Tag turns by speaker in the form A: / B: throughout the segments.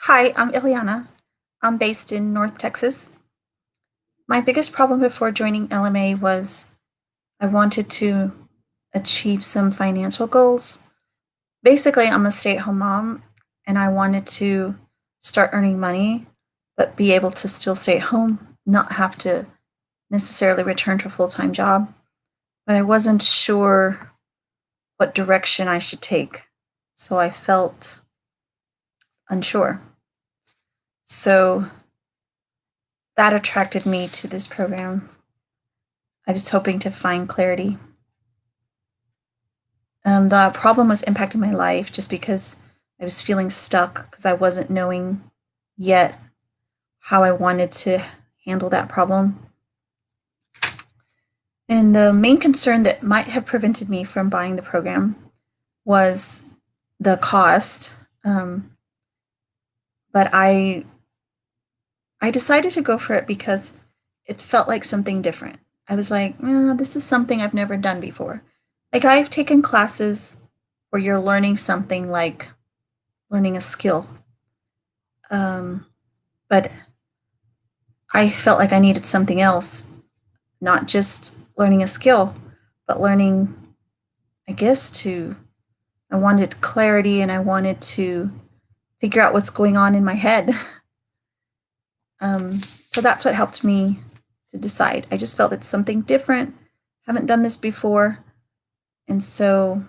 A: Hi, I'm Ileana. I'm based in North Texas. My biggest problem before joining LMA was I wanted to achieve some financial goals. Basically, I'm a stay-at-home mom and I wanted to start earning money, but be able to still stay at home, not have to necessarily return to a full-time job. But I wasn't sure what direction I should take. So I felt unsure. So that attracted me to this program. I was hoping to find clarity. The problem was impacting my life just because I was feeling stuck because I wasn't knowing yet how I wanted to handle that problem. And the main concern that might have prevented me from buying the program was the cost. But I decided to go for it because it felt like something different. I was like, this is something I've never done before. Like I've taken classes where you're learning something like learning a skill. Um, but I felt like I needed something else, not just learning a skill, but learning, I guess, I wanted clarity and I wanted to figure out what's going on in my head. So that's what helped me to decide. I just felt it's something different. Haven't done this before. And so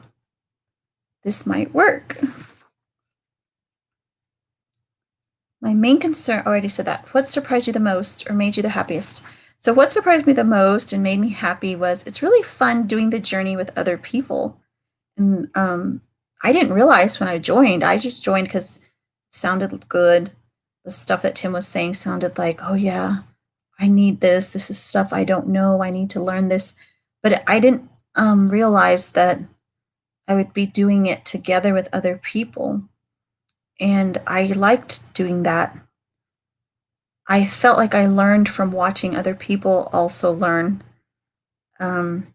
A: this might work. My main concern, I already said that. What surprised you the most or made you the happiest? So what surprised me the most and made me happy was it's really fun doing the journey with other people. And I didn't realize when I joined, I just joined because it sounded good. The stuff that Tim was saying sounded like, oh yeah, I need this. This is stuff I don't know. I need to learn this. But I didn't realize that I would be doing it together with other people. And I liked doing that. I felt like I learned from watching other people also learn. Um,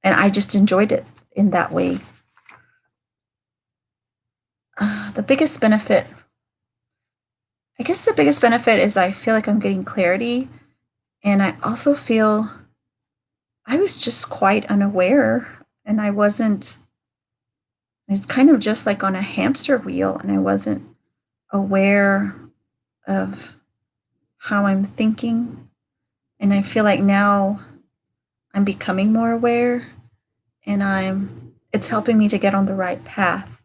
A: and I just enjoyed it in that way. The biggest benefit, I guess the biggest benefit is I feel like I'm getting clarity. And I also feel I was just quite unaware and I wasn't, it's kind of just like on a hamster wheel and I wasn't aware of how I'm thinking. And I feel like now I'm becoming more aware and it's helping me to get on the right path.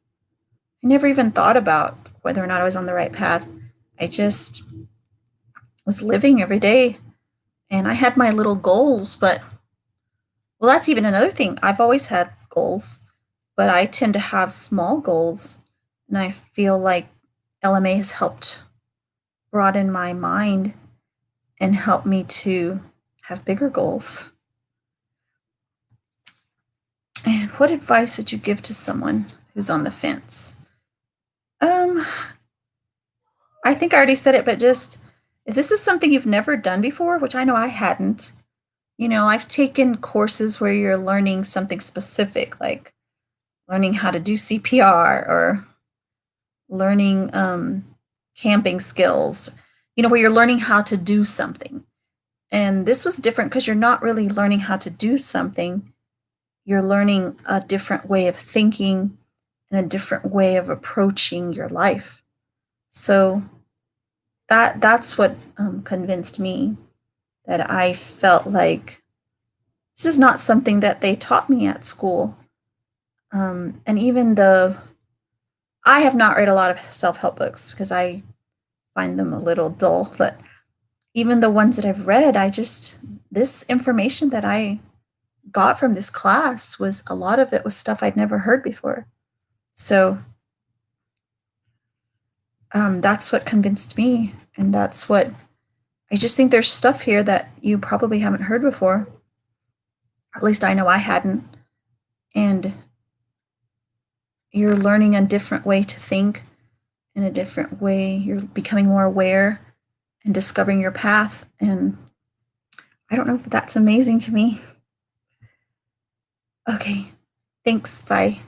A: I never even thought about whether or not I was on the right path. I just was living every day and I had my little goals, but well, that's even another thing. I've always had goals, but I tend to have small goals. And I feel like LMA has helped broaden my mind and help me to have bigger goals. And what advice would you give to someone who's on the fence? Um, I think I already said it, but just if this is something you've never done before, which I know I hadn't, I've taken courses where you're learning something specific, like learning how to do CPR or learning camping skills, where you're learning how to do something. And this was different because you're not really learning how to do something. You're learning a different way of thinking and a different way of approaching your life. So that's what convinced me that I felt like this is not something that they taught me at school. And even though I have not read a lot of self-help books because I find them a little dull, but even the ones that I've read, this information that I got from this class was a lot of it was stuff I'd never heard before. So that's what convinced me. And that's what I just think there's stuff here that you probably haven't heard before. At least I know I hadn't. And you're learning a different way to think in a different way. You're becoming more aware and discovering your path. And I don't know, but that's amazing to me. Okay. Thanks. Bye.